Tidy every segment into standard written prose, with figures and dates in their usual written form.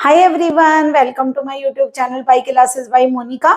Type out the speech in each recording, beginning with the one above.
Hi everyone, welcome to my YouTube channel Pi classes by Monica.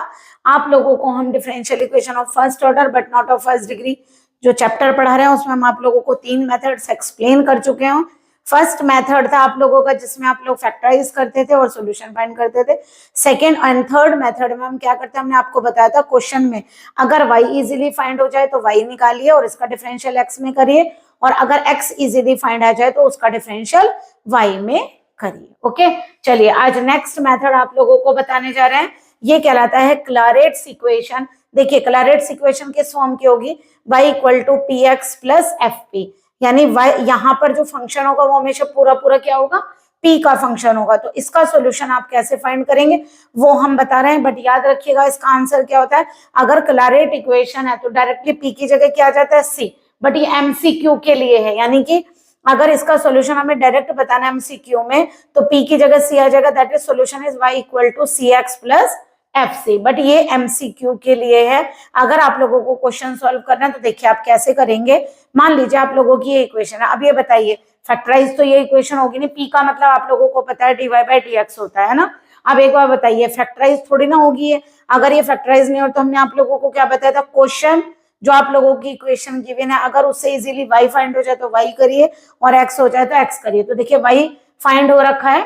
आप लोगों को हम differential equation of first order but not of first degree जो chapter पढ़ा रहे हैं उसमें हम आप लोगों को 3 मेथड्स एक्सप्लेन कर चुके हैं। फर्स्ट मेथड था आप लोगों का जिसमें आप लोग फैक्टराइज करते थे और सॉल्यूशन फाइंड करते थे। सेकंड एंड थर्ड मेथड में हम क्या करते हैं, हमने आपको बताया था क्वेश्चन में अगर y इजीली फाइंड हो जाए तो y निकालिए और इसका डिफरेंशियल x में करिए, और अगर x इजीली फाइंड आ जाए तो उसका डिफरेंशियल y में करिए। ओके, चलिए आज नेक्स्ट मेथड आप लोगों को बताने जा रहे हैं। ये कहलाता है क्लारेट्स इक्वेशन। देखिए क्लारेट्स इक्वेशन किस फॉर्म की होगी, y equal to P X plus F P, यानी y यहाँ पर जो फंक्शन होगा वो हमेशा पूरा पूरा क्या होगा, p का फंक्शन होगा। तो इसका सॉल्यूशन आप कैसे फाइंड करेंगे वो हम बता रहे हैं, बट याद रखिएगा इसका आंसर क्या होता है। अगर क्लारेट इक्वेशन है तो डायरेक्टली p की जगह क्या आ जाता है c, बट ये एमसीक्यू के लिए है, यानी कि अगर इसका सॉल्यूशन हमें डायरेक्ट बताना है एमसीक्यू में तो p की जगह c आ जाएगा, that is solution is y equal to C X plus F C, but ये एमसीक्यू के लिए है। अगर आप लोगों को क्वेश्चन सॉल्व करना है तो देखिए आप कैसे करेंगे। मान लीजिए आप लोगों की ये इक्वेशन है, अब ये बताइए फैक्टराइज तो ये इक्वेशन होगी नहीं, p का मतलब आप लोगों को पता है dy बाई dx होता है ना। अब एक बार बताइए फैक्टराइज थोड़ी ना होगी है, अगर ये फैक्टराइज नहीं हो तो हमने आप लोगों को क्या बताया था, क्वेश्चन जो आप लोगों की इक्वेशन गिवन है अगर उससे इजीली y फाइंड हो जाए तो y करिए और x हो जाए तो x करिए। तो देखिए y फाइंड हो रखा है,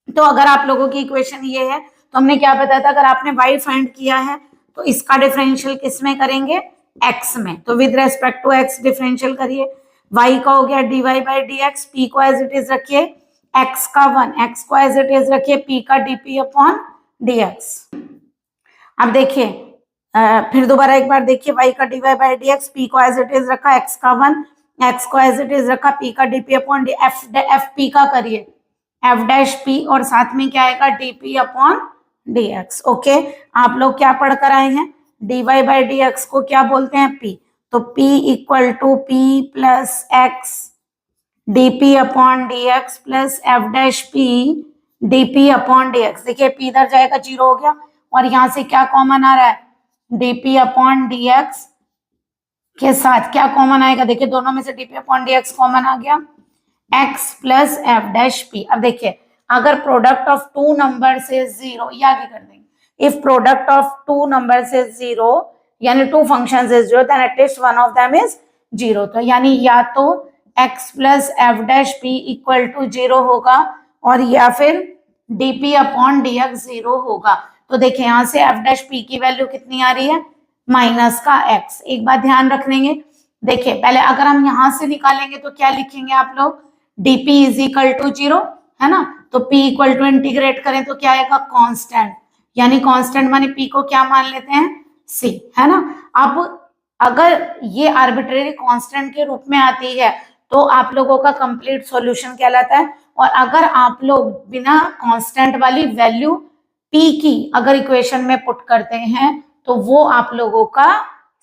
तो अगर आप लोगों की इक्वेशन ये है तो हमने क्या बताया था, अगर आपने y फाइंड किया है तो इसका डिफरेंशियल किस में करेंगे, x में। तो with respect to x differential करिए, y का हो गया dy बाई dx, p को एज इट इज रखिए, x का 1, x को एज इट इज रखिए, p का dp अपॉन dx। अब देखिए फिर दोबारा एक बार देखिए, y का dy बाई dx, p को एज इट इज रखा, x का 1, x को एज इट इज रखा, p का dp अपॉन एफ पी का करिए f डैश p और साथ में क्या आएगा dp अपॉन dx। ओके, आप लोग क्या पढ़कर आए हैं, dy बाई dx को क्या बोलते हैं p, तो p equal to p plus x dp upon dx plus f dash p dp upon dx। देखिए p इधर जाएगा 0 हो गया और यहां से क्या कॉमन आ रहा है, dp अपॉन dx के साथ क्या कॉमन आएगा, देखिए दोनों में से dp अपॉन dx कॉमन आ गया, x plus F dash P. अब देखिए अगर प्रोडक्ट ऑफ टू नंबर से 0, ये आगे कर देंगे, if product of two number से 0 यानी टू फंक्शन से 0 then at least one of them is 0। तो यानी या तो x plus F dash P equal to 0 होगा और या फिर dp अपॉन dx 0 होगा। तो देखिए यहाँ से एफ डैश पी की वैल्यू कितनी आ रही है, माइनस का x। एक बात ध्यान रखेंगे, देखिए पहले अगर हम यहां से निकालेंगे तो क्या लिखेंगे आप लोग, dp इज इक्वल टू 0 है ना, तो p इक्वल टू इंटीग्रेट करें तो क्या आएगा, कांस्टेंट, यानी कांस्टेंट माने p को क्या मान लेते हैं, c है ना। अब अगर ये आर्बिट्रेरी कांस्टेंट के रूप में आती है तो आप लोगों का कंप्लीट सॉल्यूशन कहलाता है, और अगर आप लोग बिना कांस्टेंट वाली वैल्यू p की अगर इक्वेशन में पुट करते हैं तो वो आप लोगों का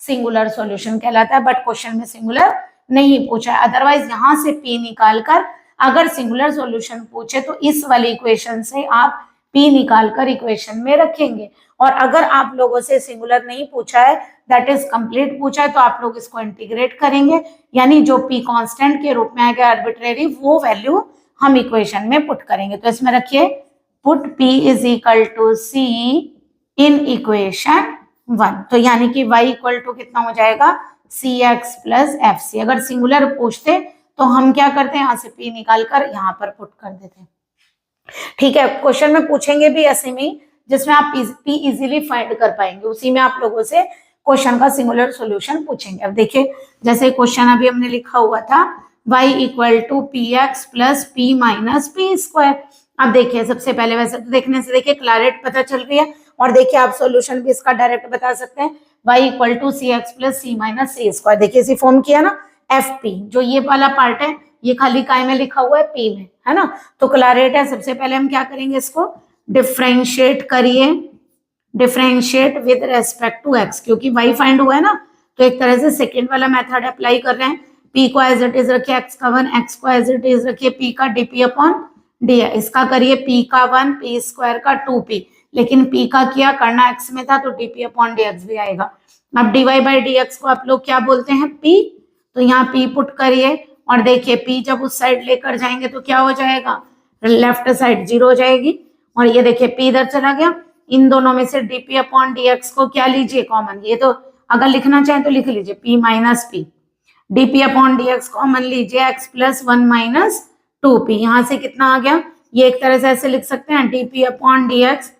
सिंगुलर सॉल्यूशन कहलाता है, बट क्वेश्चन में सिंगुलर नहीं पूछा है। अदरवाइज यहां से p निकालकर अगर सिंगुलर सॉल्यूशन पूछे तो इस वाली इक्वेशन से आप p निकालकर इक्वेशन में रखेंगे, और अगर आप लोगों से सिंगुलर नहीं पूछा है दैट इज कंप्लीट पूछा है तो आप लोग इसको इंटीग्रेट करेंगे, यानी जो p कांस्टेंट के रूप में आएगा आर्बिट्रेरी वो वैल्यू हम इक्वेशन में पुट करेंगे। तो इसमें रखिए put p is equal to c in equation 1, तो यानी कि y इक्वल टू कितना हो जाएगा, सी एक्स प्लस एफ सी। अगर सिंगुलर पूछते तो हम क्या करते हैं, यहाँ से p निकालकर यहाँ पर पुट कर देते हैं। ठीक है, क्वेश्चन में पूछेंगे भी ऐसे में जिसमें आप p इजीली फाइंड कर पाएंगे, उसी में आप लोगों से क्वेश्चन का सिंगुलर सॉल्यूशन पूछेंगे। अब देखिए जैसे क्वेश्चन अभी हमने लिखा हुआ था y equal to P X plus P minus P square. अब देखिए सबसे पहले वैसे तो देखने से देखिए क्लारेट पता चल रही है, और देखिए आप सॉल्यूशन भी इसका डायरेक्ट बता सकते हैं, y equal to C X plus C minus C square. देखिए इसी फॉर्म किया ना, एफ पी जो ये वाला पार्ट है ये खाली काय में लिखा हुआ है, p में है ना, तो क्लारेट है। सबसे पहले हम क्या करेंगे, इसको डिफ्रेंशिएट करिए, differentiate with respect to x, क्योंकि y फाइंड हुआ है ना तो एक तरह से सेकेंड वाला मेथड अप्लाई कर रहे हैं। p को एज इट इज रखिए, x का 1, x को एज इट इज रखिए, p का dp अपॉन डी, इसका करिए p का 1, p स्क्वायर का 2p, लेकिन p का किया करना x में था तो dp अपॉन dx भी आएगा। अब dy बाई dx को आप लोग क्या बोलते हैं, p, तो यहाँ p पुट करिए और देखिए p जब उस साइड लेकर जाएंगे तो क्या हो जाएगा, लेफ्ट साइड 0 हो जाएगी और ये देखिए p इधर चला गया। इन दोनों में से dp अपॉन dx को क्या लीजिए कॉमन, ये तो अगर लिखना चाहे तो लिख लीजिए p minus p, dp upon dx common लीजिए x प्लस 1 माइनस 2p। यहाँ से कितना आ गया, ये एक तरह से ऐसे लिख सकते हैं dp upon dx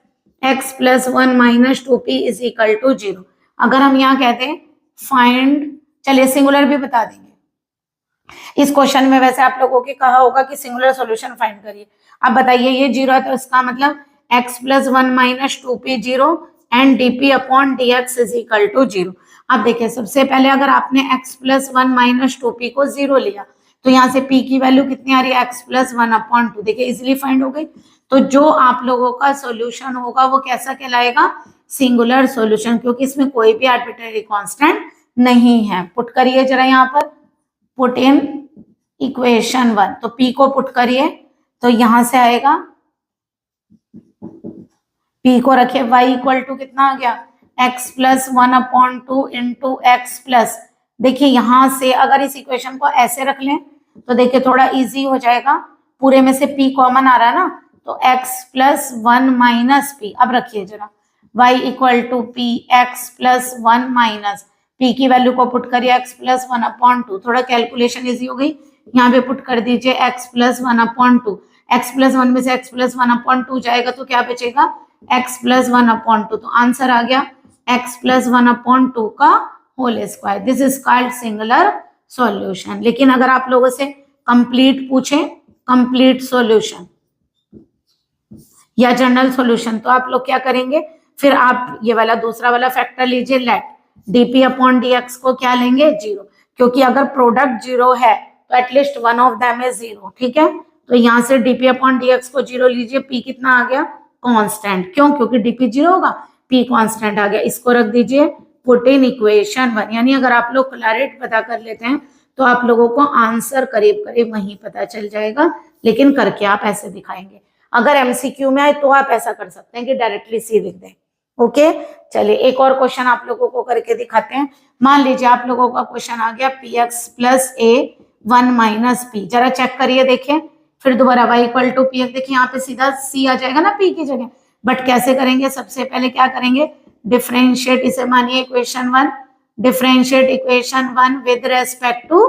x plus 1 minus 2p is equal to 0। अगर हम यहाँ कहते हैं फाइंड, चलिए सिंगुलर भी बता देंगे। इस क्वेश्चन में वैसे आप लोगों के कहा होगा कि सिंगुलर सॉल्यूशन फाइंड करिए। अब बताइए ये 0 है तो इसका मतलब x plus 1 minus 2p 0 and dp upon dx is equal to 0। अब देखिए सबसे पहले अगर आपने x प्लस 1 माइनस 2p को 0 लिया तो यहाँ से p की वैल्यू कितनी आ रही है, x प्लस 1 अपॉन 2। देखिए इजिली फाइंड हो गई। तो जो आप लोगों का सॉल्यूशन होगा वो कैसा कहलाएगा, सिंगुलर सॉल्यूशन, क्योंकि इसमें कोई भी आर्बिट्रेरी कांस्टेंट नहीं है। पुट करिए जरा यहाँ पर, पुट इन इक्वेशन 1, तो p को पुट करिए तो यहां से आएगा, p को रखिए y इक्वल टू कितना आ गया, x plus 1 upon 2 into x plus, देखिए यहां से अगर इस इक्वेशन को ऐसे रख लें तो देखिए थोड़ा इजी हो जाएगा, पूरे में से p कॉमन आ रहा है ना, तो x प्लस 1 माइनस p। अब रखिए जरा y equal to p x plus 1 minus p की वैल्यू को पुट करिए x प्लस 1 अपॉन 2, थोड़ा कैलकुलेशन इजी हो गई, यहाँ पे पुट कर दीजिए x plus 1 upon 2, x plus 1 में से x प्लस 1 अपॉन 2 जाएगा तो क्या बचेगा, x प्लस 1 अपॉन 2। तो आंसर आ गया x प्लस 1 अपॉन 2 का whole square. This is called singular solution. लेकिन अगर आप लोगों से कंप्लीट पूछें, कंप्लीट सॉल्यूशन या जनरल सॉल्यूशन, तो आप लोग क्या करेंगे, फिर आप ये वाला दूसरा वाला फैक्टर लीजिए, लेट dp अपॉन dx को क्या लेंगे 0, क्योंकि अगर प्रोडक्ट 0 है तो at least one of them is 0, ठीक है। तो यहाँ से dp अपॉन dx को 0 लीजिए, p कितना आ गया, कांस्टेंट, क्यों, क्योंकि dp 0 होगा, p कांस्टेंट आ गया। इसको रख दीजिए पुट इन इक्वेशन 1, यानी अगर आप लोग क्लैरिट पता कर लेते हैं तो आप लोगों को आंसर करीब करीब वहीं पता चल जाएगा, लेकिन करके आप ऐसे दिखाएंगे। अगर एमसीक्यू में आए तो आप ऐसा कर सकते हैं कि डायरेक्टली सी लिख दें। ओके, चलिए एक और क्वेश्चन आप लोगों को करके दिखाते हैं। मान लीजिए आप लोगों का क्वेश्चन आ गया px plus a 1 minus p, जरा चेक करिए, देखिए फिर दोबारा y इक्वल टू px, देखिए यहाँ पे सीधा c आ जाएगा ना p की जगह, बट कैसे करेंगे, सबसे पहले क्या करेंगे, डिफरेंशिएट इसे, मानिए equation 1, differentiate equation 1 with respect to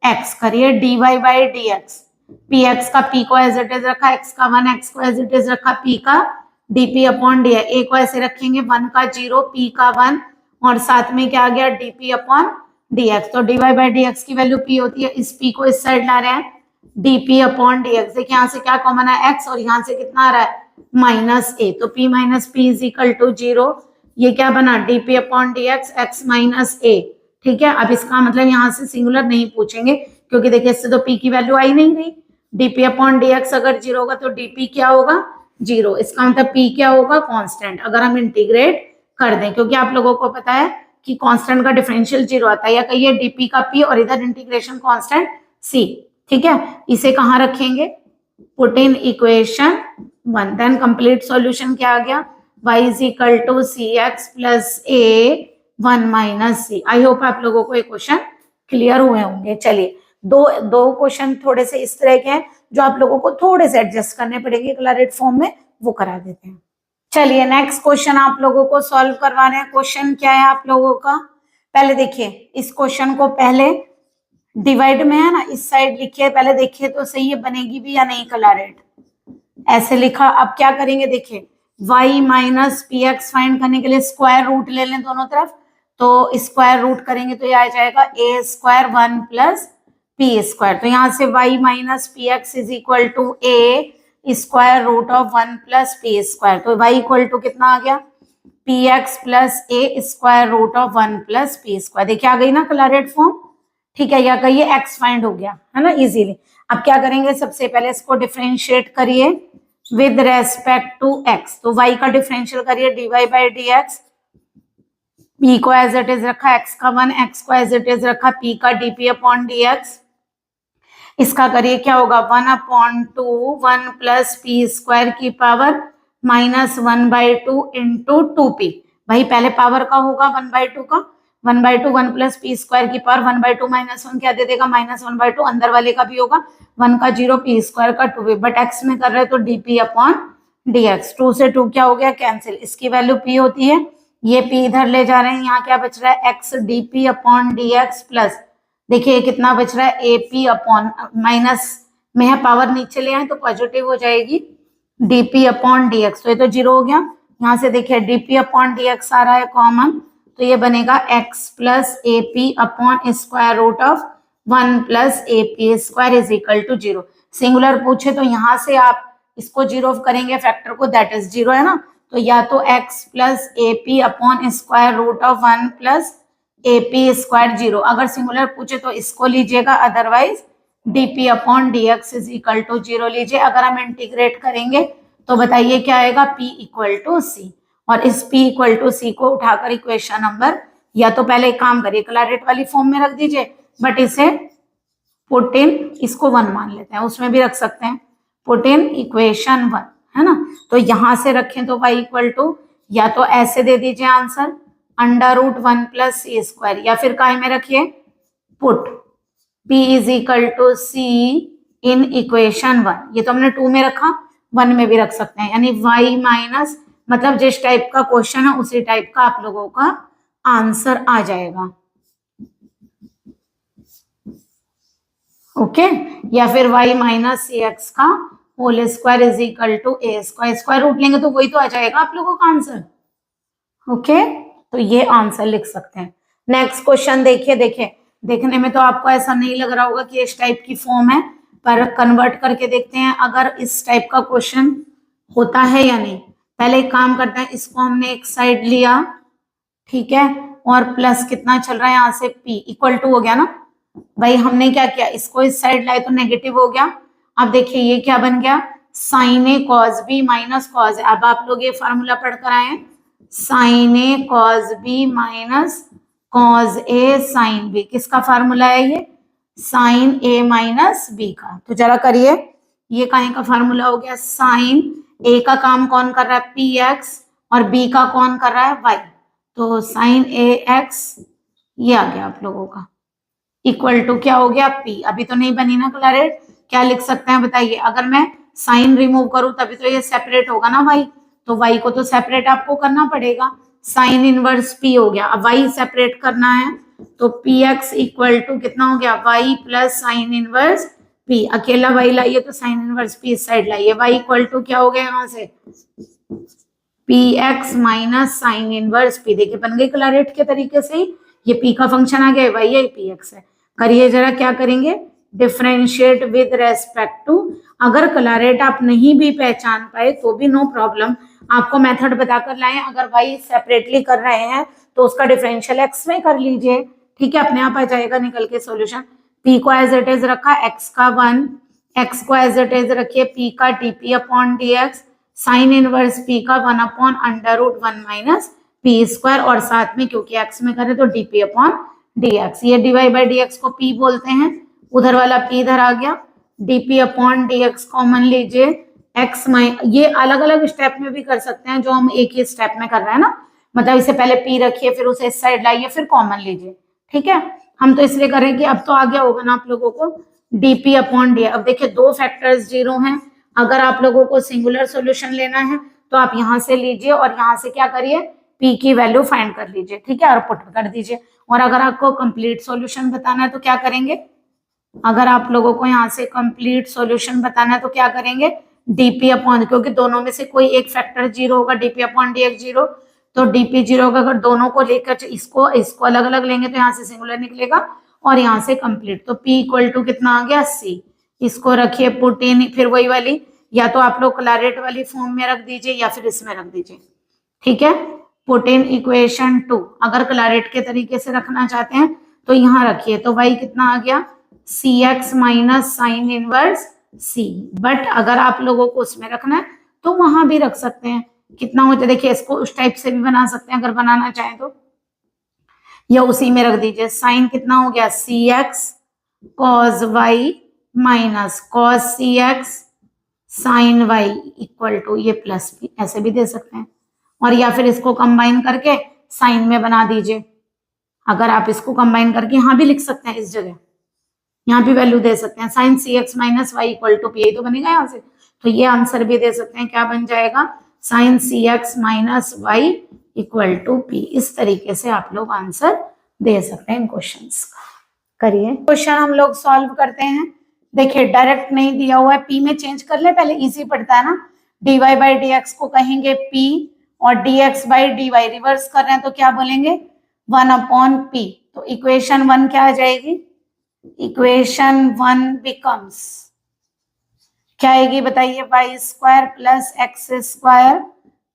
x, करिए dy बाई dx, px का p को एज इट इज रखा, x का 1, x को एज इट इज रखा, p का dp अपॉन डी, a को ऐसे रखेंगे 1 का 0, p का 1 और साथ में क्या आ गया dp अपॉन dx। तो dy बाई dx की वैल्यू p होती है, इस p को इस साइड ला रहे हैं dp अपॉन dx। देखिए यहाँ से क्या कॉमन है x और यहाँ से कितना आ रहा है माइनस a, तो p minus p is equal to 0। ये क्या बना dp upon dx x minus a, ठीक है। अब इसका मतलब यहाँ से सिंगुलर नहीं पूछेंगे क्योंकि देखिए इससे तो p की वैल्यू आई नहीं रही, dp अपॉन dx अगर 0 होगा तो dp क्या होगा 0, इसका मतलब p क्या होगा कांस्टेंट। अगर हम इंटीग्रेट कर दें, क्योंकि आप लोगों को पता है कि कांस्टेंट का डिफरेंशियल 0 आता है, या कहिए dp का p और इधर इंटीग्रेशन कांस्टेंट c, ठीक है। इसे कहाँ रखेंगे, put in equation 1, then complete solution क्या आ गया, y is equal to cx plus a 1 minus c। I hope आप लोगों को ये क्वेश्चन क्लियर हुए होंगे। चलिए दो क्वेश्चन थोड़े से इस तरह के हैं जो आप लोगों को थोड़े से एडजस्ट करने पड़ेंगे क्लैरिट फॉर्म में, वो करा देते हैं। चलिए नेक्स्ट क्वेश्चन आप लोगों को सॉल्व करवा रहे हैं। क्वेश्चन क्या है आप लोगों का, पहले देखिए इस क्वेश्चन को, पहले डिवाइड में है ना, इस साइड लिखिए, पहले देखिए तो सही है बनेगी भी या नहीं क्लैरिट, ऐसे लिखा। अब क्या करेंगे, देखिए y minus P x find करने के लिए स्क्वायर रूट ले लें दोनों तरफ, तो स्क्वायर रूट करेंगे तो ये आ जाएगा a square 1 plus P square. तो यहाँ से y minus P X is equal to a square root of 1 plus P square. तो y इक्वल टू कितना आ गया, P X plus a square root of 1 plus P square. देखिए आ गई ना क्लैरिट फॉर्म, ठीक है, या कहिए x फाइंड हो गया है ना इजीली। अब क्या करेंगे, सबसे पहले इसको डिफरेंशिएट करिए विद रेस्पेक्ट टू x, तो y का डिफरेंशियल करिए dy बाई dx, p को एज इट इज रखा, x का 1, x को एज इट इज रखा, p का dp अपॉन dx, इसका करिए क्या होगा 1 अपॉन 2 1 प्लस पी स्क्वायर की power minus 1 by 2 into 2p। भाई पहले पावर का होगा 1 बाई 2 का, 1/2 1 प्लस पी स्क्वायर की पावर 1/2 -1 क्या दे देगा -1/2, अंदर वाले का भी होगा 1 का 0 पी स्क्वायर का 2 बट एक्स में कर रहे हैं तो dp अपॉन dx। 2 से 2 क्या हो गया कैंसिल, इसकी वैल्यू p होती है, ये p इधर ले जा रहे हैं, यहाँ क्या बच रहा है x dp upon dx plus देखिए कितना बच रहा है ap अपॉन माइनस में है पावर नीचे ले आए तो पॉजिटिव हो जाएगी dp अपॉन dx, तो ये तो 0 हो गया। यहाँ से देखिए dp अपॉन dx आ रहा है कॉमन, तो ये बनेगा x plus ap upon square root of 1 plus ap square is equal to 0। Singular पूछे तो यहाँ से आप इसको 0 करेंगे फैक्टर को, दैट इज 0 है ना, तो या तो x plus ap upon square root of 1 plus ap square 0। अगर सिंगुलर पूछे तो इसको लीजिएगा, otherwise dp upon dx is equal to 0 लीजिए। अगर हम इंटीग्रेट करेंगे तो बताइए क्या आएगा, p इक्वल टू सी, और इस p इक्वल टू सी को उठाकर इक्वेशन नंबर, या तो पहले एक काम करिए क्लारेट वाली फॉर्म में रख दीजिए, बट इसे पुट इन, इसको 1 मान लेते हैं, उसमें भी रख सकते हैं, पुट इन इक्वेशन 1 है ना। तो यहां से रखें तो y इक्वल टू, या तो ऐसे दे दीजिए आंसर √1 प्लस सी स्क्वायर, या फिर काय में रखिए put p is equal to C in equation 1, ये तो हमने 2 में रखा, 1 में भी रख सकते हैं, यानी y माइनस, मतलब जिस टाइप का क्वेश्चन है उसी टाइप का आप लोगों का आंसर आ जाएगा। ओके या फिर y माइनस सी एक्स का whole square is equal to A square, square root लेंगे तो वही तो आ जाएगा आप लोगों का आंसर। ओके तो ये आंसर लिख सकते हैं। नेक्स्ट क्वेश्चन देखिए, देखने में तो आपको ऐसा नहीं लग रहा होगा कि इस टाइप की फॉर्म है, पर कन्वर्ट करके देखते हैं अगर इस टाइप का क्वेश्चन होता है या नहीं। पहले एक काम करते हैं, इसको हमने एक साइड लिया, ठीक है, और प्लस कितना चल रहा है यहाँ से p इक्वल टू हो गया ना, भाई हमने क्या किया, इसको इस साइड लाए तो नेगेटिव हो गया। अब देखिए ये क्या बन गया, sign A cos B minus cos A. अब आप लोग ये फार्मूला पढ़कर आए हैं, sign A cos B minus cos A sine B, किसका फार्मूला है ये, साइन ए माइनस बी का। तो जरा करिए, ये काहे का फार्मूला हो गया, साइन ए का काम कौन कर रहा है पी एक्स, और बी का कौन कर रहा है वाई, तो साइन ए एक्स ये आ गया आप लोगों का, इक्वल टू क्या हो गया p। अभी तो नहीं बनी ना क्लारेट, क्या लिख सकते हैं बताइए, अगर मैं साइन रिमूव करूं तभी तो ये सेपरेट होगा ना y, तो y को तो सेपरेट आपको करना पड़ेगा, साइन इनवर्स p हो गया। अब y सेपरेट करना है तो px इक्वल टू कितना हो गया, y plus sine inverse p, अकेला y लाइए तो साइन इनवर्स p इस साइड लाइए, y इक्वल टू क्या हो गया यहाँ से px minus sine inverse p। देखिए बन गई क्लारेट के तरीके से ही, ये p का फंक्शन आ गया, y है px है। करिए जरा, क्या करेंगे, डिफरेंशिएट विद रेस्पेक्ट टू। अगर क्लारेट आप नहीं भी पहचान पाए तो भी नो प्रॉब्लम, आपको मेथड बताकर लाए, अगर y सेपरेटली कर रहे हैं तो उसका डिफरेंशियल x में कर लीजिए, ठीक है, अपने आप आ जाएगा निकल के सॉल्यूशन। p को एज इट इज रखा, x का 1, x को एज इट इज रखिए p का dp upon dx, sine inverse p का 1 अपॉन √1 माइनस p स्क्वायर, और साथ में क्योंकि x में करें तो dp अपॉन dx, ये dy बाई dx को p बोलते हैं, उधर वाला p इधर आ गया, dp अपॉन dx कॉमन लीजिए, x माइन, ये अलग अलग स्टेप में भी कर सकते हैं जो हम एक ही स्टेप में कर रहे हैं ना, मतलब इसे पहले p रखिए फिर उसे इस साइड लाइए फिर कॉमन लीजिए, ठीक है। हम तो इसलिए कर रहे हैं कि अब तो आ गया होगा ना आप लोगों को dp अपॉन dx। अब देखिए दो फैक्टर्स 0 हैं, अगर आप लोगों को सिंगुलर सॉल्यूशन लेना है तो आप यहाँ से लीजिए और यहाँ से क्या करिए, p की वैल्यू फाइंड कर लीजिए, ठीक है, और पुट कर दीजिए। और अगर आपको कंप्लीट सॉल्यूशन बताना है तो क्या करेंगे, अगर आप लोगों को यहाँ से कंप्लीट सॉल्यूशन बताना है तो क्या करेंगे, dp अपॉन, क्योंकि दोनों में से कोई एक फैक्टर 0 होगा, dp अपॉन dx 0, तो dp 0 होगा। अगर दोनों को लेकर इसको अलग अलग लेंगे तो यहाँ से सिंगुलर निकलेगा और यहाँ से कंप्लीट, तो p इक्वल टू कितना आ गया c, इसको रखिए पुट इन, फिर वही वाली, या तो आप लोग क्लारेट वाली फॉर्म में रख दीजिए या फिर इसमें रख दीजिए, ठीक है, पुट इन इक्वेशन 2। अगर क्लारेट के तरीके से रखना चाहते हैं तो यहाँ रखिए, तो y कितना आ गया cx minus sine inverse c, but अगर आप लोगों को उसमें रखना है तो वहां भी रख सकते हैं, कितना होता है देखिए, इसको उस टाइप से भी बना सकते हैं अगर बनाना चाहें तो, या उसी में रख दीजिए, साइन कितना हो गया cx cos y minus cos cx sine y equal to ये प्लस भी, ऐसे भी दे सकते हैं, और या फिर इसको कंबाइन करके साइन में बना दीजिए, अगर आप इसको कंबाइन करके यहाँ भी लिख सकते हैं, इस जगह यहाँ भी वैल्यू दे सकते हैं, sine C x minus Y equal to P, यही तो बनेगा यहाँ से। तो ये आंसर भी दे सकते हैं, क्या बन जाएगा, sine C x minus Y equal to P. इस तरीके से आप लोग आंसर दे सकते हैं इन क्वेश्चंस का। करिए क्वेश्चन हम लोग सॉल्व करते हैं। देखिए डायरेक्ट नहीं दिया हुआ है, पी में चेंज कर ले, पहले इजी पड़ता है ना। D Y by D X को कहेंगे पी और D X by D Y reverse कर रहे हैं तो क्या बोलेंगे, 1 अपॉन पी। तो इक्वेशन 1 क्या आ जाएगी, इक्वेशन 1 बिकम्स क्या आएगी बताइए, Y square plus X square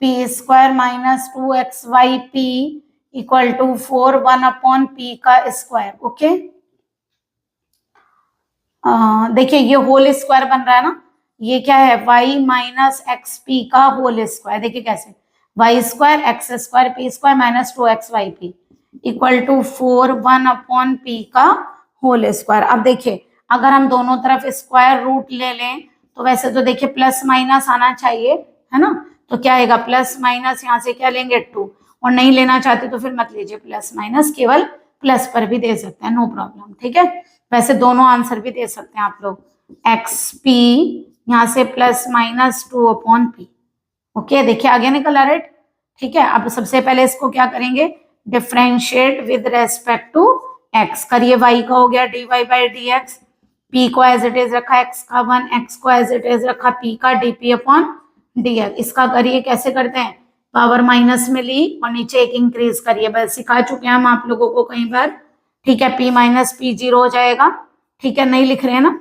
P square minus 2 XY P equal to 4 1 upon P का स्क्वायर। ओके देखिए ये होल स्क्वायर बन रहा है ना, ये क्या है, y माइनस एक्स पी का होल स्क्वायर। देखिए कैसे, Y square X square P square minus 2XY P equal to 4 1 upon P का होल स्क्वायर। अब देखिए अगर हम दोनों तरफ स्क्वायर रूट ले लें तो वैसे तो देखिए प्लस माइनस आना चाहिए, है ना। तो क्या आएगा, प्लस माइनस यहाँ से क्या लेंगे 2, और नहीं लेना चाहते तो फिर मत लीजिए प्लस माइनस, केवल प्लस पर भी दे सकते हैं, नो प्रॉब्लम, ठीक है। वैसे दोनों आंसर भी दे सकते हैं आप लोग, एक्स पी यहाँ से plus minus 2 upon P. Okay देखिए आगे निकला रेट, ठीक है। अब सबसे पहले इसको क्या करेंगे, differentiate with respect to x करिए। y का हो गया d Y by D x, p को एज इट इज रखा x का 1, x को एज इट इज रखा p का d p upon d x. इसका करिए कैसे करते हैं, पावर माइनस में ली और नीचे एक इंक्रीज करिए, बस सिखा चुके हैं हम आप लोगों को कई बार, ठीक है। p माइनस पी 0 हो जाएगा, ठीक है, नहीं लिख रहे हैं ना,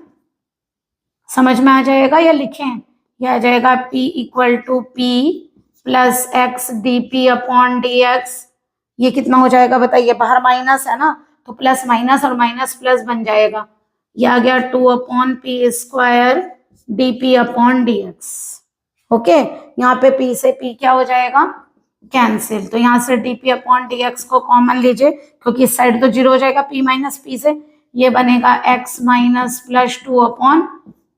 समझ में आ जाएगा या लिखें, यह आ जाएगा p equal to p plus x d p upon d x. ये कितना हो जाएगा बताइए, बाहर माइनस है ना तो प्लस माइनस और माइनस प्लस बन जाएगा, ये आ गया 2 upon p square D p upon d x. Okay यहाँ पे p से p क्या हो जाएगा, कैंसिल, तो यहाँ से D p upon d X को कॉमन लीजिए क्योंकि इस साइड तो 0 हो जाएगा, p माइनस पी से ये बनेगा x minus plus 2 upon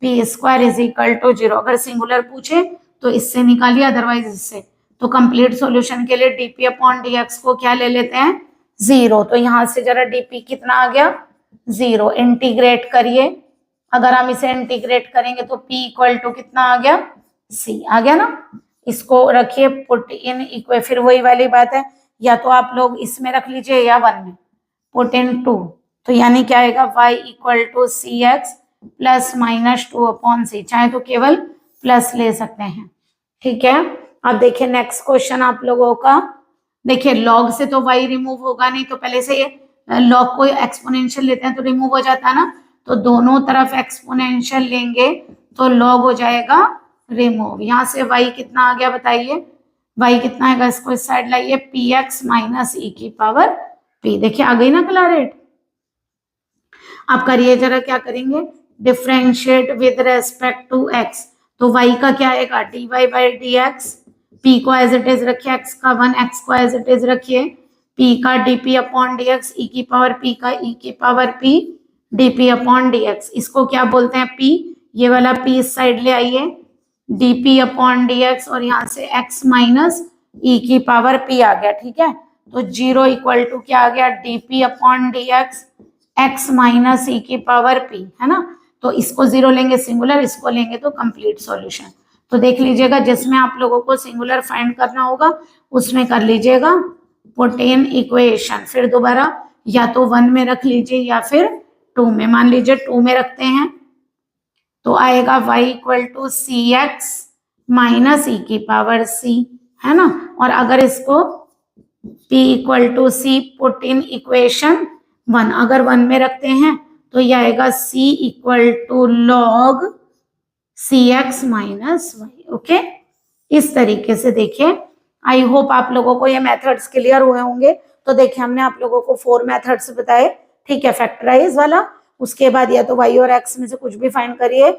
p square is equal to 0। अगर सिंगुलर पूछे तो इससे निकालिए, अदरवाइज इससे। तो कंप्लीट सॉल्यूशन के लिए dp अपॉन dx को क्या ले लेते हैं, 0। तो यहाँ से जरा dp कितना आ गया, 0। इंटीग्रेट करिए, अगर हम इसे इंटीग्रेट करेंगे तो p इक्वल टू कितना आ गया, c आ गया ना। इसको रखिए पुट इन इक्वे, फिर वही वाली बात है, या तो आप लोग इसमें रख लीजिए या 1 में, पुट इन 2। तो यानी क्या आएगा, y equal to C X plus minus 2 upon C, चाहे तो केवल प्लस ले सकते हैं, ठीक है। अब देखिए नेक्स्ट क्वेश्चन आप लोगों का, देखिए लॉग से तो y रिमूव होगा नहीं, तो पहले से लॉग को एक्सपोनेंशियल लेते हैं तो रिमूव हो जाता है ना, तो दोनों तरफ एक्सपोनेंशियल लेंगे तो लॉग हो जाएगा रिमूव। यहाँ से y कितना आ गया बताइए, y कितना आएगा, इसको इस साइड लाइए, पी एक्स माइनस ई की पावर p। देखिए आ गई ना क्लारेट। आप करिए जरा, क्या करेंगे, differentiate with respect to x, तो y का क्या आएगा, d Y by D x, p को एज इट इज रखिए x का 1, x को एज इट इज रखिए, p का dp अपॉन dx, e की पावर p का e की power p dp upon dx। इसको क्या बोलते हैं, p, ये वाला p इस साइड ले आइए, dp अपॉन dx, और यहाँ से x माइनस e की पावर p आ गया, ठीक है। तो 0 इक्वल टू क्या आ गया, dp upon dx x minus e की पावर p, है ना। तो इसको 0 लेंगे सिंगुलर, इसको लेंगे तो कंप्लीट सॉल्यूशन। तो देख लीजिएगा जिसमें आप लोगों को सिंगुलर फाइंड करना होगा उसमें कर लीजिएगा पुट इन इक्वेशन, फिर दोबारा या तो 1 में रख लीजिए या फिर 2 में। मान लीजिए 2 में रखते हैं तो आएगा y equal to C x minus E की पावर c, है ना। और अगर इसको p equal to C put in equation 1, अगर 1 में रखते हैं तो यह आएगा c equal to log c x minus y. Okay इस तरीके से देखिए, आई होप आप लोगों को ये मेथड्स क्लियर हुए होंगे। तो देखिए हमने आप लोगों को 4 मेथड्स बताए, ठीक है, फैक्टराइज वाला, उसके बाद या तो y और x में से कुछ भी फाइंड करिए,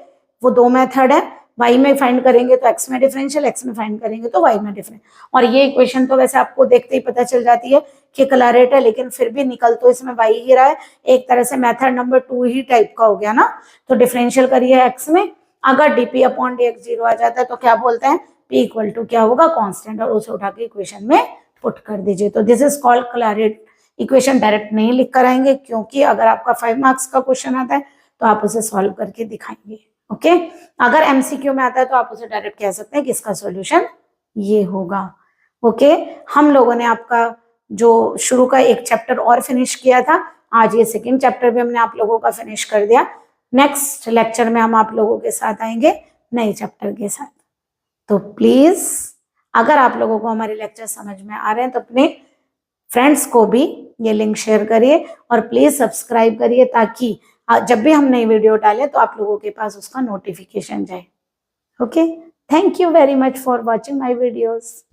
वो 2 मेथड है। y में फाइंड करेंगे तो x में डिफरेंशियल, x में फाइंड करेंगे तो y में डिफरेंशियल। और ये इक्वेशन तो वैसे आपको देखते ही पता चल जाती है कि क्लारेट है, लेकिन फिर भी निकल तो इसमें y ही रहा है, एक तरह से मेथड नंबर 2 ही टाइप का हो गया ना। तो डिफरेंशियल करिए x में, अगर dp अपॉन dx 0 आ जाता है तो क्या बोलते हैं, p इक्वल टू क्या होगा, कांस्टेंट, और उसे उठा के इक्वेशन में पुट कर दीजिए। तो this is called Claret equation direct नहीं लिख कर आएंगे, क्योंकि अगर आपका 5 मार्क्स का क्वेश्चन आता है तो आप उसे सॉल्व करके दिखाएंगे। ओके, अगर एमसीक्यू में आता है तो आप उसे डायरेक्ट कह सकते हैं कि इसका सॉल्यूशन ये होगा। ओके, हम लोगों ने आपका जो शुरू का एक चैप्टर और फिनिश किया था, आज ये सेकेंड चैप्टर भी हमने आप लोगों का फिनिश कर दिया। नेक्स्ट लेक्चर में हम आप लोगों के साथ आएंगे नए चैप्टर के साथ। तो प्लीज अगर आप लोगों को हमारे लेक्चर समझ में आ रहे हैं तो अपने फ्रेंड्स को भी ये लिंक शेयर करिए और प्लीज सब्सक्राइब करिए, ताकि जब भी हम नई वीडियो डालें तो आप लोगों के पास उसका नोटिफिकेशन जाए। Okay, thank you very much for watching my videos.